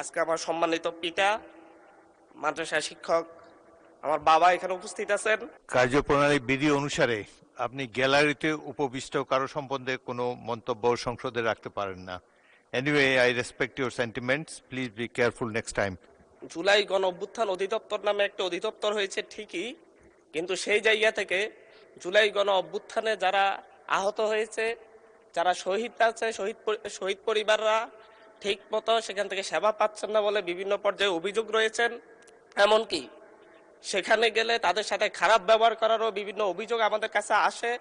আজকে আমার সম্মানিত পিতা, মাদ্রাসা শিক্ষক, আমার বাবা এখানে উপস্থিত আছেন। কার্যপ্রণালী বিধি অনুসারে আপনি গ্যালারিতে উপবিষ্ট কারো সম্বন্ধে কোনো মন্তব্য সংসদে রাখতে পারেন না। Anyway, I respect your sentiments, please be careful next time. July গণ অভ্যুত্থান অধিদপ্তর নামে একটা অধিদপ্তর হয়েছে ঠিকই, কিন্তু সেই জায়গা থেকে জুলাই গণ অভ্যুত্থানে যারা আহত হয়েছে, যারা শহীদ আছে, শহীদ পরিবাররা ঠিক মতো সেখান থেকে সেবা পাচ্ছেন না বলে বিভিন্ন পর্যায়ে অভিযোগ রয়েছেন। এমনকি সেখানে গেলে তাদের সাথে খারাপ ব্যবহার করারও বিভিন্ন অভিযোগ আমাদের কাছে আসে।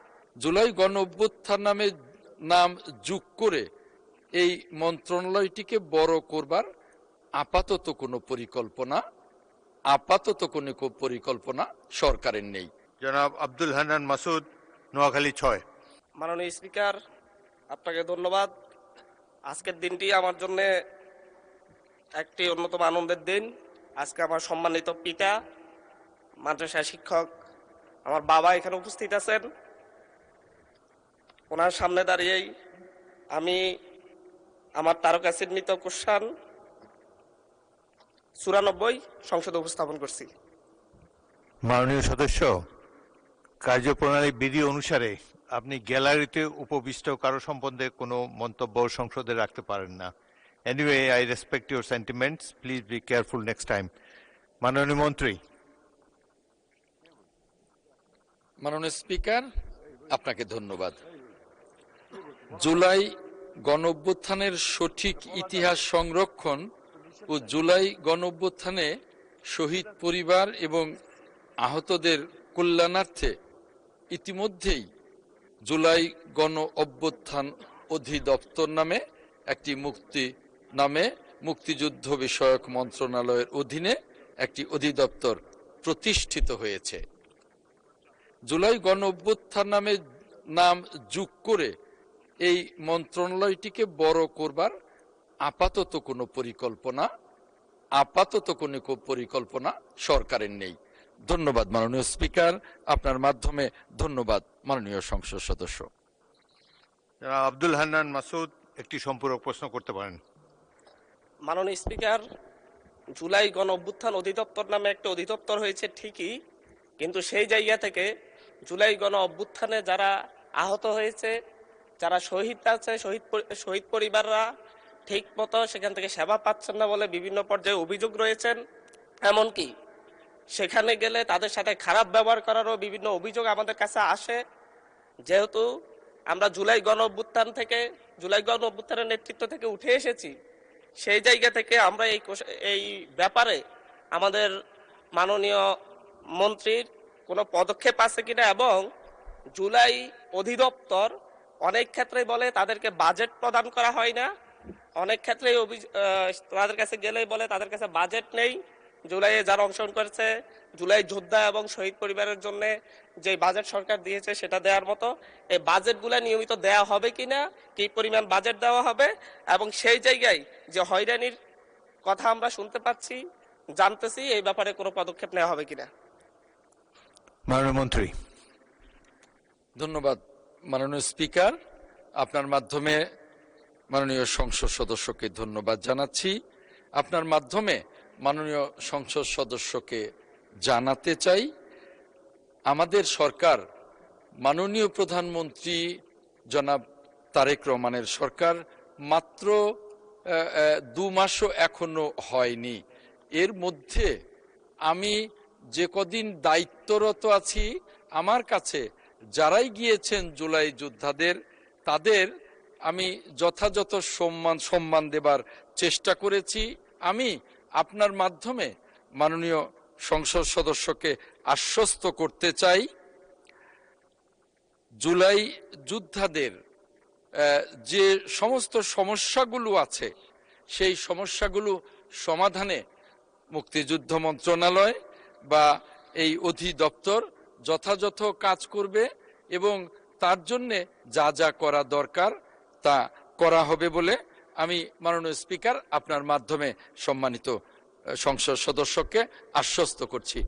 জুলাই গণ অভ্যুত্থান নামে নাম যোগ করে এই মন্ত্রণালয়টিকে বড় করবার আপাতত কোনো পরিকল্পনা সরকারের নেই। জনাব আব্দুল হান্নান মাসুদ, নোয়াখালী 6। মাননীয় স্পিকার, আপনাকে ধন্যবাদ। আজকের দিনটি আমার জন্য একটি অন্যতম আনন্দের দিন। আজকে আমার সম্মানিত পিতা, মাদ্রাসা শিক্ষক, আমার বাবা এখানে উপস্থিত আছেন। ওনার সামনে দাঁড়িয়েই আমি আমার তারকা চিহ্নিত কোশ্চান 94 সংসদে উপস্থাপন করছি। মাননীয় সদস্য, কার্যপ্রণালী বিধি অনুসারে আপনি গ্যালারিতে উপবিষ্ট কারো সম্বন্ধে কোনো মন্তব্য সংসদে রাখতে পারেন না। Anyway, I respect your sentiments, please be careful next time. মাননীয় মন্ত্রী। মাননীয় স্পিকার, আপনাকে ধন্যবাদ। জুলাই গণ অভ্যুত্থানের সঠিক ইতিহাস সংরক্ষণ ও জুলাই গণ অভ্যুত্থানে শহীদ পরিবার এবং আহতদের কল্যাণার্থে ইতিমধ্যেই জুলাই গণ অভ্যুত্থান অধিদপ্তর নামে একটি মুক্তিযুদ্ধ বিষয়ক মন্ত্রণালয়ের অধীনে একটি অধিদপ্তর প্রতিষ্ঠিত হয়েছে। জুলাই গণ অভ্যুত্থান নামে নাম যোগ করে এই মন্ত্রণালয়টিকে বড় করবার আপাতত কোনো পরিকল্পনা সরকারের নেই। ধন্যবাদ মাননীয় স্পিকার, আপনার মাধ্যমে ধন্যবাদ মাননীয় সংসদ সদস্য। আব্দুল হান্নান মাসুদ একটি সম্পূরক প্রশ্ন করতে পারেন। মাননীয় স্পিকার, জুলাই গণ অভ্যুত্থান অধিদপ্তর নামে একটা অধিদপ্তর হয়েছে ঠিকই, কিন্তু সেই জায়গা থেকে জুলাই গণ অভ্যুত্থানে যারা আহত হয়েছে, যারা শহীদ আছে, শহীদ পরিবাররা ঠিক মতো সেখান থেকে সেবা পাচ্ছেন না বলে বিভিন্ন পর্যায়ে অভিযোগ রয়েছেন। এমনকি সেখানে গেলে তাদের সাথে খারাপ ব্যবহার করারও বিভিন্ন অভিযোগ আমাদের কাছে আসে। যেহেতু আমরা জুলাই গণ অভ্যুত্থানের নেতৃত্ব থেকে উঠে এসেছি, সেই জায়গা থেকে আমরা এই ব্যাপারে আমাদের মাননীয় মন্ত্রীর কোনো পদক্ষেপ আছে কিনা, এবং জুলাই অধিদপ্তর অনেক ক্ষেত্রে বলে তাদেরকে বাজেট প্রদান করা হয় না, অনেক ক্ষেত্রে তাদের কাছে গেলেই বলে তাদের কাছে বাজেট নেই। জুলাইয়ে যারা অংশগ্রহণ করেছে, জুলাই যোদ্ধা এবং শহীদ পরিবারের জন্য যে বাজেট সরকার দিয়েছে সেটা দেওয়ার মতো, এই বাজেটগুলো নিয়মিত দেওয়া হবে কিনা, কি পরিমাণ বাজেট দেওয়া হবে, এবং সেই জায়গায় যে হয়রানির কথা আমরা শুনতে পাচ্ছি, জানতেছি, এই ব্যাপারে কোনো পদক্ষেপ নেওয়া হবে কিনা। মাননীয় মন্ত্রী। ধন্যবাদ মাননীয় স্পিকার, আপনার মাধ্যমে মাননীয় সংসদ সদস্যকে ধন্যবাদ জানাচ্ছি। আপনার মাধ্যমে মাননীয় সংসদ সদস্যকে জানাতে চাই, আমাদের সরকার, মাননীয় প্রধানমন্ত্রী জনাব তারেক রহমানের সরকার মাত্র 2 মাসও এখনো হয়নি। এর মধ্যে আমি যে কদিন দায়িত্বরত আছি, আমার কাছে যারাই গিয়েছেন জুলাই যোদ্ধাদের, তাদের আমি যথাযথ সম্মান দেবার চেষ্টা করেছি। আমি আপনার মাধ্যমে মাননীয় সংসদ সদস্যকে আশ্বস্ত করতে চাই, জুলাই যোদ্ধাদের যে সমস্ত সমস্যাগুলো আছে, সেই সমস্যাগুলো সমাধানে মুক্তিযুদ্ধ মন্ত্রণালয় বা এই অধিদপ্তর যথাযথ কাজ করবে, এবং তার জন্যে যা যা করা দরকার তা করা হবে বলে আমি মাননীয় স্পিকার আপনার মাধ্যমে সম্মানিত সংসদ সদস্যকে আশ্বস্ত করছি।